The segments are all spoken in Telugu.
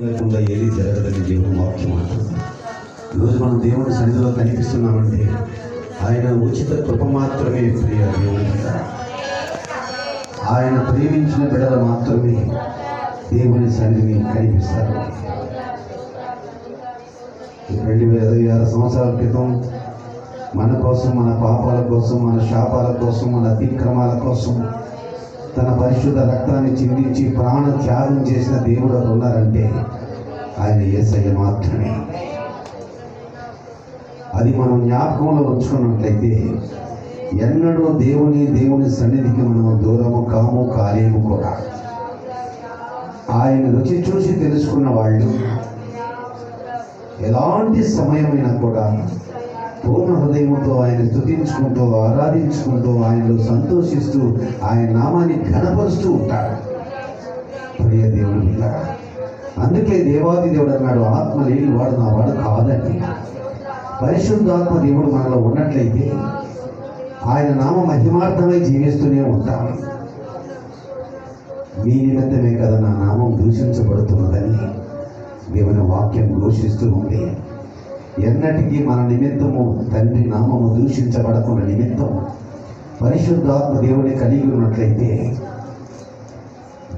లేకుండా ఏది జరగదని దేవుని వాక్యం అంటుంది. ఈరోజు మనం దేవుని సన్నిధిలో కనిపిస్తున్నామంటే ఆయన ఉచిత కృప మాత్రమే ప్రియ దేవుని బిడ్డ. ఆయన ప్రేమించిన బిడ్డలు మాత్రమే దేవుని సన్నిధిని కనిపిస్తారు. 2006 సంవత్సరాల క్రితం మన కోసం, మన పాపాల కోసం, మన శాపాల కోసం, మన అతిక్రమాల కోసం తన పరిశుద్ధ రక్తాన్ని చిందించి ప్రాణ త్యాగం చేసిన దేవుడు ఉన్నారంటే ఆయన యేసయ్య మాత్రమే. అది మనం జ్ఞాపకంలో ఉంచుకున్నట్లయితే ఎన్నడూ దేవుని సన్నిధికి మనం దూరము కాలేము కూడా. ఆయన రుచి చూసి తెలుసుకున్న వాళ్ళు ఎలాంటి సమయమైనా కూడా పూర్ణ హృదయంతో ఆయన స్తుతించుకుంటూ, ఆరాధించుకుంటూ, ఆయనలో సంతోషిస్తూ, ఆయన నామాన్ని ఘనపరుస్తూ ఉంటాడు. ప్రియ దేవుని బిడ్డలారా, అందుకే దేవాది దేవుడు అన్నాడు, ఆత్మ లేని వాడు నా వాడు కాదని. పరిశుద్ధాత్మ దేవుడు మనలో ఉన్నట్లయితే ఆయన నామ మహిమార్థమై జీవిస్తూనే ఉంటాం. మీ నిమిత్తమే కదా నా నామం దూషించబడుతున్నదని దేవుని వాక్యం ఘోషిస్తూ ఉంది. ఎన్నటికీ మన నిమిత్తము తండ్రి నామము దూషించబడకున్న నిమిత్తం పరిశుద్ధాత్మ దేవుని కలిగి ఉన్నట్లయితే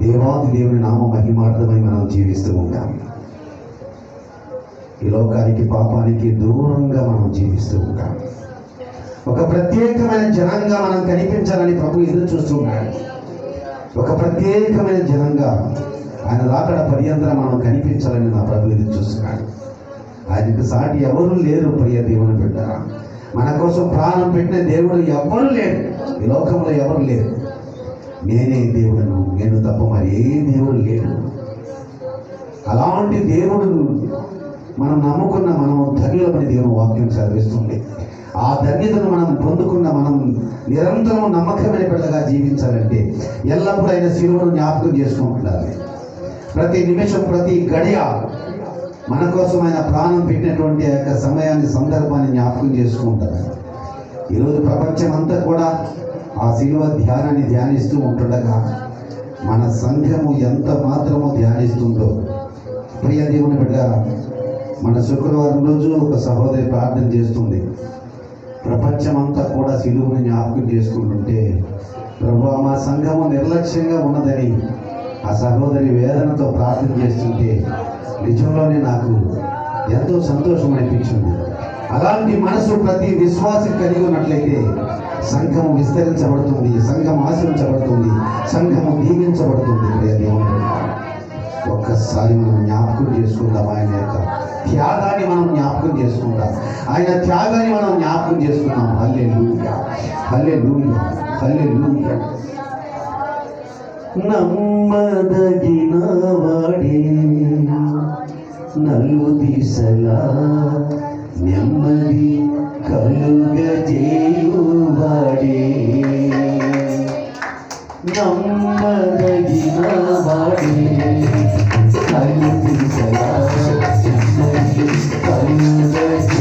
దేవాది దేవుని నామ మహిమార్థమై మనం జీవిస్తూ ఉంటాం. ఈ లోకానికి, పాపానికి దూరంగా మనం జీవిస్తూ ఉంటాం. ఒక ప్రత్యేకమైన జనంగా మనం కనిపించాలని ప్రభు ఎదురు చూస్తున్నాడు. ఒక ప్రత్యేకమైన జనంగా ఆయన రాకడ పర్యంతరం మనం కనిపించాలని నా ప్రభు ఎదురు చూస్తున్నాడు. ఆయనకు సాటి ఎవరు లేరు. ప్రియ దేవుని బిడ్డ, మన కోసం ప్రాణం పెట్టిన దేవుడు ఎవరు లేరు. ఈ లోకంలో ఎవరు లేరు. నేనే దేవుడును, నేను తప్ప మరి ఏ దేవుడు లేడు. అలాంటి దేవుడు మనం నమ్ముకున్న మనం ధన్యులమని దేవుని వాక్యం చదివిస్తుంది. ఆ ధన్యతను మనం పొందుకున్న మనం నిరంతరం నమ్మకమైన బిడ్డగా జీవించాలంటే ఎల్లప్పుడూ ఆయన శిలువను జ్ఞాపకం చేసుకుంటుండాలి. ప్రతి నిమిషం, ప్రతి గడియ మన కోసం ఆయన ప్రాణం పెట్టినటువంటి ఆ యొక్క సమయాన్ని, సందర్భాన్ని జ్ఞాపకం చేసుకుంటారు. ఈరోజు ప్రపంచం అంతా కూడా ఆ శిలువ ధ్యానాన్ని ధ్యానిస్తూ ఉంటుండగా మన సంఘము ఎంత మాత్రమో ధ్యానిస్తుందో. ప్రియ దేవుని బిడ్డ, మన శుక్రవారం రోజు ఒక సహోదరి ప్రార్థన చేస్తుంది. ప్రపంచమంతా కూడా శిలువని జ్ఞాపకం చేసుకుంటుంటే, ప్రభువా మా సంఘము నిర్లక్ష్యంగా ఉన్నదని ఆ సహోదరి వేదనతో ప్రార్థన చేస్తుంటే నిజంలోనే నాకు ఎంతో సంతోషం అనిపించింది. అలాంటి మనసు ప్రతి విశ్వాసం కలిగి ఉన్నట్లయితే సంఘము విస్తరించబడుతుంది, సంఘం ఆశ్రయించబడుతుంది, సంఘము దీవించబడుతుంది. ప్రియ దేవుని, ఒక్కసారి మనం జ్ఞాపకం చేసుకుందాం. ఆయన యొక్క త్యాగాన్ని మనం జ్ఞాపకం చేసుకుందాం. ఆయన త్యాగాన్ని మనం జ్ఞాపకం చేసుకుందాం. హల్లెలూయా, హల్లెలూయా, హల్లెలూయా. నమ్మదగిన వాడే, నలు దిశలా నెమ్మది కలుగజేయువాడే. నమ్మదగిన వాడే, నలు దిశలా నెమ్మది కలుగజేయువాడే.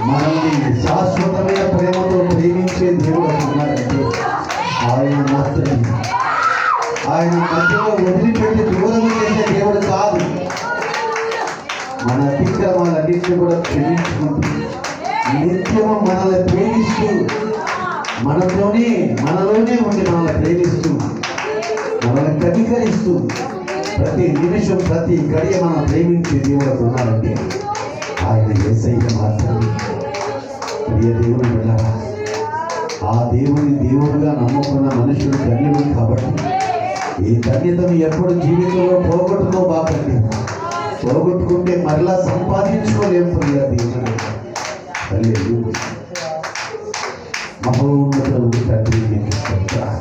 మనల్ని శాశ్వతమైన ప్రేమతో ప్రేమించే దేవుడు ఉన్నాడంటే ఆయన మాత్రమే. ఆయన మధ్యలో వదిలిపెట్టి దూరం చేసే దేవుడు కాదు. మన అతిక్రమాలన్నింటినీ కూడా క్షమించుకుంటూ నిత్యము మనల్ని ప్రేమిస్తూ మనలోనే ఉండి మనల్ని ప్రేమిస్తూ మనల్ని కనికరిస్తూ ప్రతి నిమిషం ప్రతి గడియ మనం ప్రేమించే దేవుడు ఉన్నారంటే ఆయన యేసయ్య మాత్రమే. ప్రియ దేవుడు వెళ్ళారా, ఆ దేవుని దేవుడుగా నమ్ముకున్న మనుషులు ధన్యుడు. కాబట్టి ఈ ధన్యతను ఎప్పుడు జీవితంలో పోగొట్టుకోబాకండి. పోగొట్టుకుంటే మరలా సంపాదించుకోలేము. ప్రియ దేవుడు హల్లెలూయా. మహోన్నతుడు తండ్రి మీకు స్తోత్రాలు,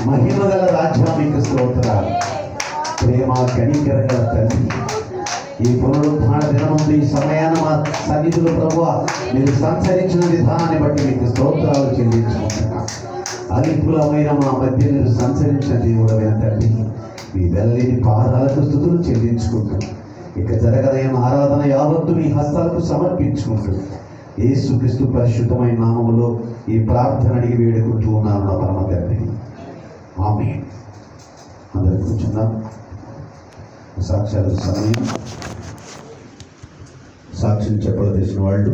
మహిమగల రాజ్యం మీకు స్తోత్రాలు. ప్రేమ కనికరగల తండ్రి, ఈ పునరుద్ధాన దినముందు ఈ సమయాన మా సన్నిధిలో ప్రభువా మీరు సంచరించిన విధానాన్ని బట్టి మీకు స్తోత్రాలు చెల్లించుకుంటున్నా. అలిపులమైన మా మధ్య మీరు సంచరించిన దేవుడమైన తండ్రి, మీ వెల్లని పాదాలకు స్తుతులు చెల్లించుకుంటూ ఇక జరగదైన ఆరాధన యావత్తు మీ హస్తాలకు సమర్పించుకుంటూ యేసుక్రీస్తు పరిశుద్ధమైన నామములో ఈ ప్రార్థన అడిగి వేడుకుంటూ ఉన్నాను నా పరమ తండ్రి. ఆమేన్. అందరూ కూర్చున్నాం. సాక్ష్యాలు సమయం. సాక్షిని చెప్పదలిసిన వాళ్ళు